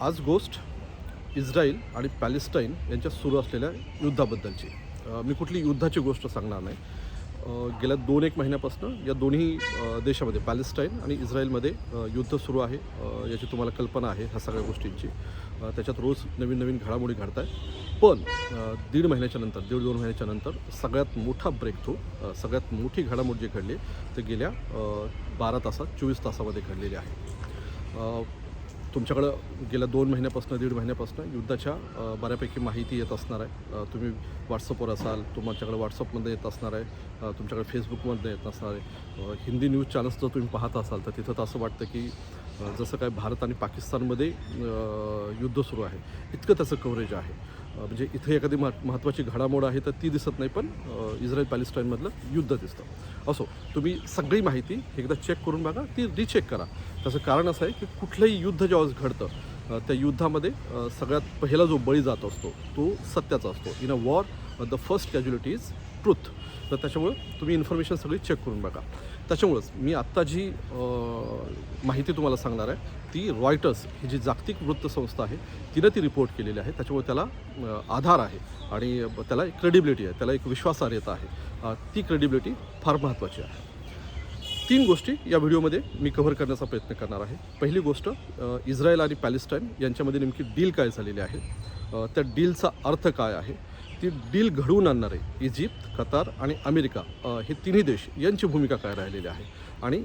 आज गोष्ट इस्रायल आणि पॅलेस्टाईन यांच्यात सुरू असलेल्या युद्धाबद्दलची. मी कुठली युद्धाची गोष्ट सांगणार नाही. गेल्या 2-1 महिन्यापासून या दोन्ही देशामध्ये पॅलेस्टाईन आणि इस्रायलमध्ये युद्ध सुरू आहे. याची तुम्हाला कल्पना आहे ह्या सगळ्या गोष्टींची. त्याच्यात रोज नवीन नवीन घडामोडी घडत आहेत. पण 1.5 महिन्याच्या नंतर 1.5-2 महिन्याच्या नंतर सगळ्यात मोठा ब्रेक थ्रू, सगळ्यात मोठी घडामोड जी घडली ते गेल्या 12 तासात 24 तासामध्ये घडलेली आहे. तुमच्याकडं गेल्या 2 महिन्यापासून 1.5 महिन्यापासून युद्धाच्या बऱ्यापैकी माहिती येत असणार आहे. तुम्ही व्हॉट्सअपवर असाल, तुमच्याकडे व्हॉट्सअपमध्ये येत असणार आहे, तुमच्याकडे फेसबुकमध्ये येत असणार आहे. हिंदी न्यूज चॅनल्स जर तुम्ही पाहत असाल तर तिथं तर असं वाटतं की जसं काय भारत आणि पाकिस्तानमध्ये युद्ध सुरू आहे इतकं त्याचं कव्हरेज आहे. म्हणजे इथे एखादी महत्त्वाची घडामोड आहे तर ती दिसत नाही, पण इस्रायल पॅलेस्टाईनमधलं युद्ध दिसतं. असो, तुम्ही सगळी माहिती एकदा चेक करून बघा, ती रिचेक करा. त्याचं कारण असं आहे की कुठलंही युद्ध जेव्हा घडतं त्या युद्धामध्ये सगळ्यात पहिला जो बळी जात असतो तो सत्याचा असतो. In a war the first casualty is truth. तर त्याच्यामुळं तुम्ही इन्फॉर्मेशन सगळी चेक करून बघा. त्याच्यामुळंच मी आत्ता जी माहिती तुम्हाला सांगणार आहे ती रॉयटर्स ही जी जागतिक वृत्तसंस्था आहे तिनं ती रिपोर्ट केलेली आहे. त्याच्यामुळे त्याला आधार आहे आणि त्याला एक क्रेडिबिलिटी आहे, त्याला एक विश्वासार्हता आहे. ती क्रेडिबिलिटी फार महत्त्वाची आहे. 3 गोष्टी या व्हिडिओमध्ये मी कव्हर करण्याचा प्रयत्न करणार आहे. पहिली गोष्ट, इस्रायल आणि पॅलेस्टाईन यांच्यामध्ये नेमकी डील काय झालेली आहे, त्या डीलचा अर्थ काय आहे, ती डील घडवून आणणारे इजिप्त, कतार आणि अमेरिका हे तिन्ही देश यांची भूमिका काय राहिलेली आहे आणि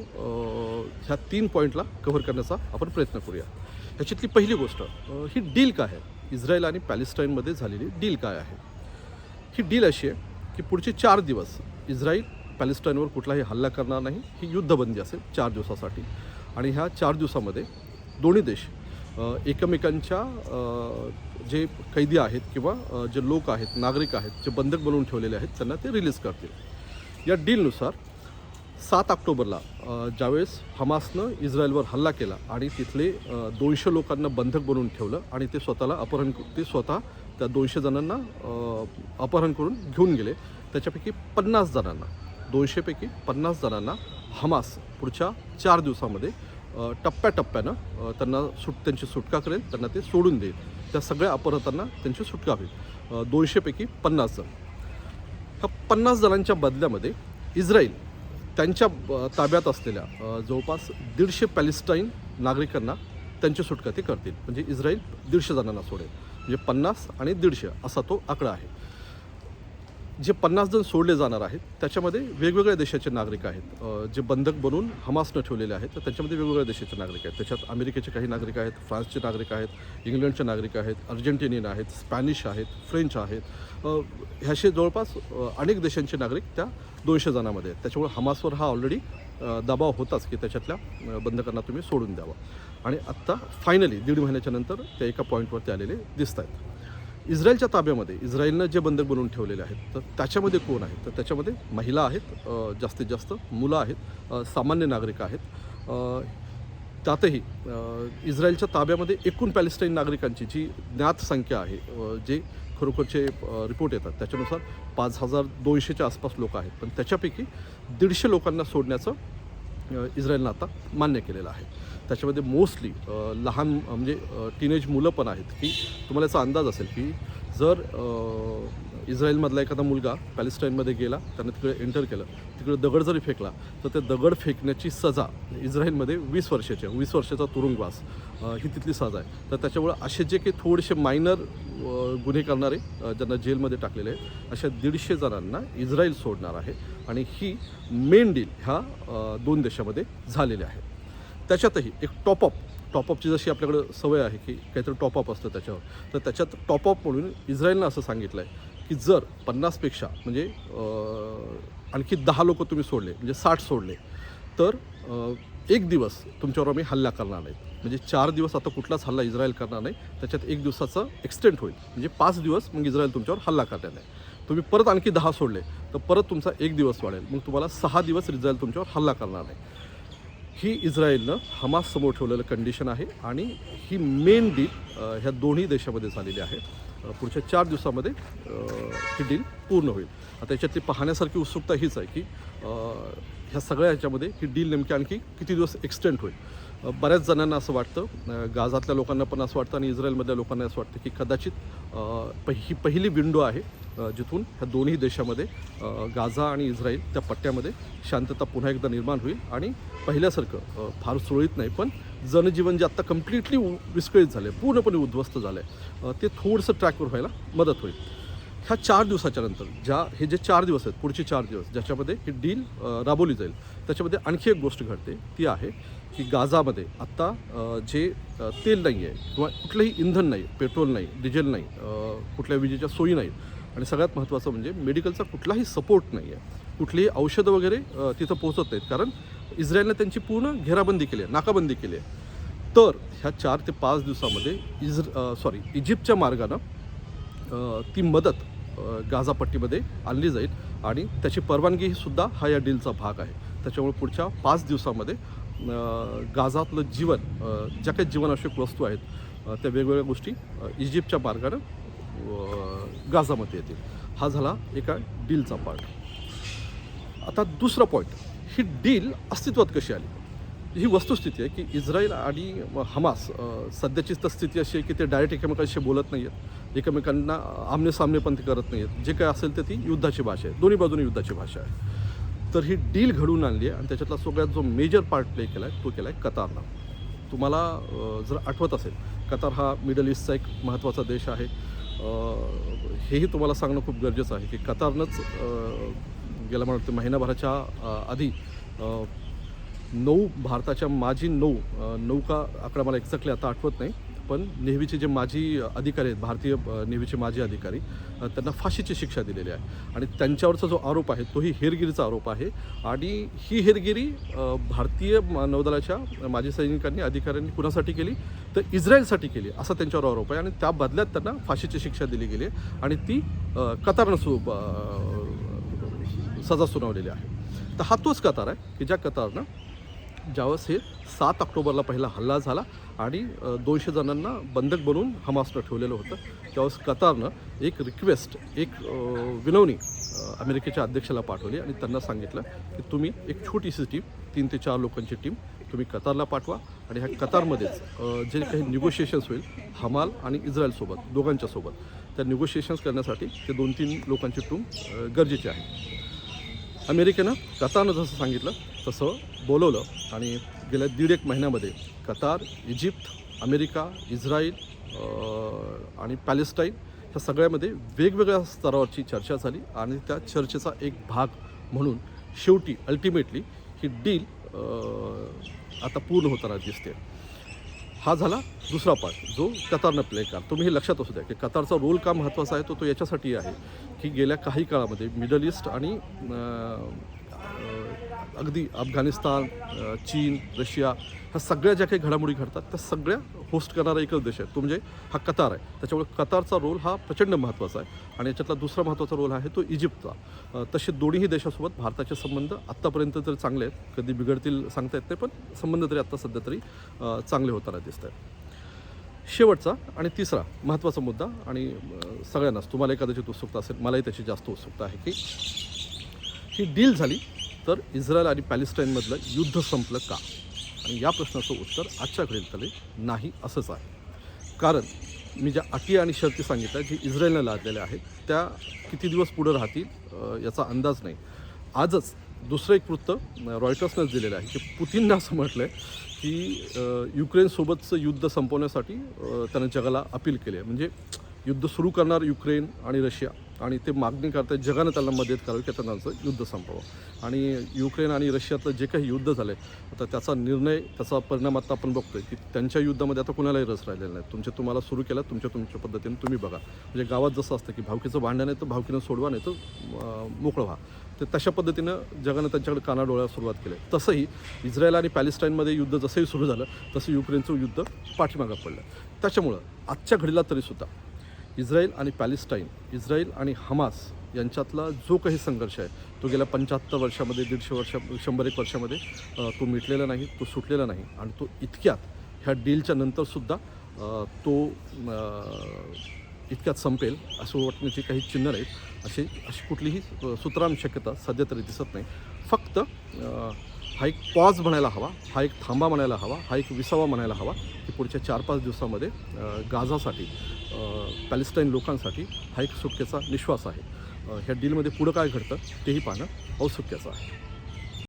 ह्या 3 पॉईंटला कव्हर करण्याचा आपण प्रयत्न करूया. ह्याच्यातली पहिली गोष्ट, ही डील काय आहे, इस्रायल आणि पॅलेस्टाईनमध्ये झालेली डील काय आहे. ही डील अशी आहे की पुढचे 4 दिवस इस्रायल पॅलेस्टाईनवर कुठलाही हल्ला करणार नाही. ही युद्धबंदी असेल 4 दिवसासाठी आणि ह्या 4 दिवसामध्ये दोन्ही देश एकमेकांच्या जे कैदी आहेत किंवा जे लोक आहेत, नागरिक आहेत, जे बंधक बनवून ठेवलेले आहेत त्यांना ते रिलीज करतील. या डीलनुसार 7 ऑक्टोबरला ज्यावेळेस हमासनं इस्रायलवर हल्ला केला आणि तिथले 200 लोकांना बंधक बनवून ठेवलं आणि ते स्वतः त्या 200 जणांना अपहरण करून घेऊन गेले. त्याच्यापैकी 50 जणांना, 200पैकी 50 जणांना हमास पुढच्या 4 दिवसामध्ये टप्प्याटप्प्यानं त्यांची सुटका करेल, त्यांना ते सोडून देईल. त्या सगळ्या अपहृतांना त्यांची सुटका होईल. 200पैकी 50 जण. ह्या 50 जणांच्या बदल्यामध्ये इस्रायल त्यांच्या ताब्यात असलेल्या जवळपास 150 पॅलेस्टाईन नागरिकांना त्यांची सुटका ते करतील. म्हणजे इस्रायल 150 जणांना सोडेल. म्हणजे 50 आणि 150 असा तो आकडा आहे. जे 50 जण सोडले जाणार आहेत त्याच्यामध्ये वेगवेगळ्या देशाचे नागरिक आहेत. जे बंधक बनवून हमासनं ठेवलेले आहेत तर त्याच्यामध्ये वेगवेगळ्या देशाचे नागरिक आहेत. त्याच्यात अमेरिकेचे काही नागरिक आहेत, फ्रान्सचे नागरिक आहेत, इंग्लंडचे नागरिक आहेत, अर्जेंटिनियन आहेत, स्पॅनिश आहेत, फ्रेंच आहेत. ह्याचे जवळपास अनेक देशांचे नागरिक त्या 200 जणांमध्ये आहेत. त्याच्यामुळे हमासवर हा ऑलरेडी दबाव होताच की त्याच्यातल्या बंधकांना तुम्ही सोडून द्यावा. आणि आत्ता फायनली 1.5 महिन्याच्या नंतर त्या एका पॉईंटवरती आलेले दिसत आहेत. इस्रायलच्या ताब्यामध्ये इस्रायलनं जे बंधक बनवून ठेवलेले आहेत तर त्याच्यामध्ये कोण आहेत, तर त्याच्यामध्ये महिला आहेत, जास्तीत जास्त मुलं आहेत, सामान्य नागरिक आहेत. त्यातही इस्रायलच्या ताब्यामध्ये एकूण पॅलेस्टाईन नागरिकांची जी ज्ञात संख्या आहे, जे खरोखरचे रिपोर्ट येतात त्याच्यानुसार 5200च्या आसपास लोक आहेत. पण त्याच्यापैकी 150 लोकांना सोडण्याचं इस्रायलनं आता मान्य केलेलं आहे. त्याच्यामध्ये मोस्टली लहान म्हणजे टीनेज मुलं पण आहेत. की तुम्हाला याचा अंदाज असेल की जर इस्रायलमधला एखादा मुलगा पॅलेस्टाईनमध्ये गेला, त्यानं तिकडे एंटर केलं, तिकडे दगड जरी फेकला तर ते दगड फेकण्याची सजा इस्रायलमध्ये 20 वर्षाचा तुरुंगवास ही तिथली सजा आहे. तर त्याच्यामुळे असे जे काही थोडेसे मायनर गुन्हे करणारे ज्यांना जेलमध्ये टाकलेले आहे अशा 150 जणांना इस्रायल सोडणार आहे. आणि ही मेन डील ह्या 2 देशामध्ये झालेली आहे. त्याच्यातही एक टॉपअपची जशी आपल्याकडं सवय आहे की काहीतरी टॉपअप असतं त्याच्यावर, तर त्याच्यात टॉपअप म्हणून इस्रायलनं असं सांगितलं आहे की जर 50पेक्षा म्हणजे आणखी 10 लोक तुम्ही सोडले, म्हणजे 60 सोडले, तर 1 दिवस तुमच्यावर आम्ही हल्ला करणार नाही. म्हणजे 4 दिवस आता कुठलाच हल्ला इस्रायल करणार नाही. त्याच्यात 1 दिवसाचं एक्सटेंड होईल. म्हणजे 5 दिवस मग इस्रायल तुमच्यावर हल्ला करणार नाही. तुम्ही परत आणखी 10 सोडले तर परत तुमचा 1 दिवस वाढेल. मग तुम्हाला 6 दिवस इस्रायल तुमच्यावर हल्ला करणार नाही. ही इस्रायलनं हमास समोर ठेवलेलं कंडिशन आहे आणि ही मेन डील ह्या दोन्ही देशामध्ये झालेली आहे. पुढच्या 4 दिवसामध्ये ही डील पूर्ण होईल. आता याच्यातली पाहण्यासारखी उत्सुकता हीच आहे की ह्या सगळ्या ह्याच्यामध्ये ही डील नेमकी आणखी किती दिवस एक्सटेंड होईल. बऱ्याच जणांना असं वाटतं, गाझातल्या लोकांना पण असं वाटतं आणि इस्रायलमधल्या लोकांना असं वाटतं की कदाचित ही पहिली विंडो आहे जिथून ह्या दोन्ही देशामध्ये गाझा आणि इस्रायल त्या पट्ट्यामध्ये शांतता पुन्हा एकदा निर्माण होईल आणि पहिल्यासारखं फार सुरळीत नाही पण जनजीवन जे आत्ता कम्प्लिटली विस्कळीत झालं आहे, पूर्णपणे उद्ध्वस्त झालं आहे, ते थोडंसं ट्रॅकवर व्हायला मदत होईल. ह्या 4 दिवसाच्या नंतर हे जे 4 दिवस आहेत, पुढचे 4 दिवस ज्याच्यामध्ये ही डील राबवली जाईल, त्याच्यामध्ये आणखी एक गोष्ट घडते. ती आहे की गाझामध्ये आत्ता जे तेल नाही आहे किंवा कुठलंही इंधन नाही, पेट्रोल नाही, डिझेल नाही, कुठल्या विजेच्या सोयी नाहीत आणि सगळ्यात महत्त्वाचं म्हणजे मेडिकलचा कुठलाही सपोर्ट नाही आहे. कुठलीही औषधं वगैरे तिथं पोहोचत नाहीत कारण इस्रायलने त्यांची पूर्ण घेराबंदी केली आहे, नाकाबंदी केली आहे. तर ह्या 4 ते 5 दिवसामध्ये इजिप्तच्या मार्गानं ती मदत गाझापट्टीमध्ये आणली जाईल आणि त्याची परवानगी सुद्धा हा या डीलचा भाग आहे. त्याच्यामुळे पुढच्या 5 दिवसामध्ये गाझातलं जीवन, ज्या काही जीवनावश्यक वस्तू आहेत त्या वेगवेगळ्या गोष्टी इजिप्तच्या मार्गानं गाझामध्ये येतील. हा झाला एका डीलचा पार्ट. आता दुसरा पॉईंट, ही डील अस्तित्वात कशी आली? ही वस्तुस्थिती आहे की इस्रायल आणि हमास सध्याची तर स्थिती अशी आहे की ते डायरेक्ट एकमेकांशी बोलत नाही आहेत, एकमेकांना आमनेसामने पण ते करत नाही आहेत. जे काय असेल तर ती युद्धाची भाषा आहे, दोन्ही बाजूनी युद्धाची भाषा आहे. तर ही डील घडवून आणली आहे आणि त्याच्यातला सगळ्यात जो मेजर पार्ट प्ले केला आहे तो केला आहे कतारनं. तुम्हाला जर आठवत असेल, कतार हा मिडल ईस्टचा एक महत्त्वाचा देश आहे. हेही तुम्हाला सांगणं खूप गरजेचं आहे की कतारनंच गेल्या मला वाटतं महिनाभराच्या आधी 9 भारताच्या माजी 9 नौका, आकडा मला एक्झॅक्टली आता आठवत नाही, पण नेव्हीचे जे माजी अधिकारी आहेत, भारतीय नेव्हीचे माजी अधिकारी, त्यांना फाशीची शिक्षा दिलेली आहे आणि त्यांच्यावरचा जो आरोप आहे तोही हेरगिरीचा आरोप आहे आणि ही हेरगिरी भारतीय नौदलाच्या माजी सैनिकांनी, अधिकाऱ्यांनी कुणासाठी केली तर इस्रायलसाठी केली असा त्यांच्यावर आरोप आहे आणि त्या बदल्यात त्यांना फाशीची शिक्षा दिली गेली आहे आणि ती कतारनं सजा सुनावलेली आहे. तर हा तोच कतार आहे की ज्या कतारनं ज्यावेळेस हे 7 ऑक्टोबरला पहिला हल्ला झाला आणि 200 जणांना बंधक बनवून हमासनं ठेवलेलं होतं, त्यावेळेस कतारनं एक रिक्वेस्ट, एक विनवणी अमेरिकेच्या अध्यक्षाला पाठवली आणि त्यांना सांगितलं की तुम्ही एक छोटीशी टीम, 3 ते 4 लोकांची टीम तुम्ही कतारला पाठवा आणि ह्या कतारमध्येच जे काही निगोशिएशन्स होईल हमाल आणि इस्रायलसोबत, दोघांच्यासोबत, त्या निगोशिएशन्स करण्यासाठी ते 2-3 लोकांची टीम गरजेची आहे. अमेरिकेनं कतारनं जसं सांगितलं तसं बोलवलं आणि गेल्या 1.5 महिन्यामध्ये कतार, इजिप्त, अमेरिका, इस्रायल आणि पॅलेस्टाईन ह्या सगळ्यामध्ये वेगवेगळ्या स्तरावरची चर्चा झाली आणि त्या चर्चेचा एक भाग म्हणून शेवटी अल्टिमेटली ही डील आता पूर्ण होताना दिसते. हा झाला दुसरा पार्ट जो कतारनं प्ले करा. तुम्ही हे लक्षात असू द्या की कतारचा रोल का महत्त्वाचा आहे तो याच्यासाठी आहे की गेल्या काही काळामध्ये मिडल ईस्ट आणि अगदी अफगाणिस्तान, चीन, रशिया ह्या सगळ्या ज्या काही घडामोडी घडतात त्या सगळ्या होस्ट करणारा एकच देश आहे तो म्हणजे हा कतार आहे. त्याच्यामुळे कतारचा रोल हा प्रचंड महत्त्वाचा आहे आणि याच्यातला दुसरा महत्त्वाचा रोल आहे तो इजिप्तचा. तसे दोन्ही देशासोबत भारताचे संबंध आत्तापर्यंत तरी चांगले आहेत, कधी बिघडतील सांगता येत नाही, पण संबंध तरी आत्ता सध्या तरी चांगले होताना दिसत आहेत. शेवटचा आणि तिसरा महत्त्वाचा मुद्दा आणि सगळ्यांनाच, तुम्हाला कदाचित उत्सुकता असेल, मलाही त्याची जास्त उत्सुकता आहे की ही डील झाली तर इस्रायल आणि पॅलेस्टाईनमधलं युद्ध संपलं का? आणि या प्रश्नाचं उत्तर आजच्या घडीला नाही असंच आहे. कारण मी ज्या अटी आणि शर्ती सांगितल्या जी इस्रायलनं लादलेल्या आहेत त्या किती दिवस पुढे राहतील याचा अंदाज नाही. आजच दुसरं एक वृत्त रॉयटर्सनंच दिलेलं आहे की पुतीननं असं म्हटलं आहे की युक्रेनसोबतचं युद्ध संपवण्यासाठी त्यानं जगाला अपील केली आहे. म्हणजे युद्ध सुरू करणार युक्रेन आणि रशिया आणि ते मागणी करतात जगानं त्यांना मदत करावी की त्यांचं युद्ध संपवावं आणि युक्रेन आणि रशियातलं जे काही युद्ध झालं आहे आता त्याचा निर्णय, त्याचा परिणाम आता आपण बघतोय की त्यांच्या युद्धामध्ये आता कुणालाही रस राहिलेला नाही. तुम्हाला सुरू केलं तुमच्या पद्धतीने तुम्ही बघा. म्हणजे गावात जसं असतं की भावकीचं भांडण आहे तर भावकीनं सोडवा, नाही तर मोकळं व्हा. तर तशा पद्धतीनं जगानं त्यांच्याकडे कानाडोळ्याला सुरुवात केली. तसंही इस्रायल आणि पॅलेस्टाईनमध्ये युद्ध जसंही सुरू झालं तसं युक्रेनचं युद्ध पाठीमागं पडलं. त्याच्यामुळं आजच्या घडीला तरीसुद्धा इस्रायल आणि पॅलेस्टाईन, इस्रायल आणि हमास यांच्यातला जो काही संघर्ष आहे तो गेल्या 75 वर्षामध्ये, 100 वर्षामध्ये तो मिटलेला नाही, तो सुटलेला नाही आणि तो इतक्यात ह्या डीलच्या नंतरसुद्धा तो इतक्यात संपेल असं वाटण्याची काही चिन्ह नाहीत. अशी कुठलीही सुतराम शक्यता सध्या तरी दिसत नाही. फक्त हा एक पॉज म्हणायला हवा, हा एक थांबा म्हणायला हवा, हा एक विसावा म्हणायला हवा की पुढच्या 4-5 दिवसामध्ये गाझासाठी पॅलेस्टाईन लोकांसाठी हा एक सुटकेचा निश्वास आहे. ह्या डीलमध्ये पुढं काय घडतं तेही पाहणं औत्सुक्याचं आहे.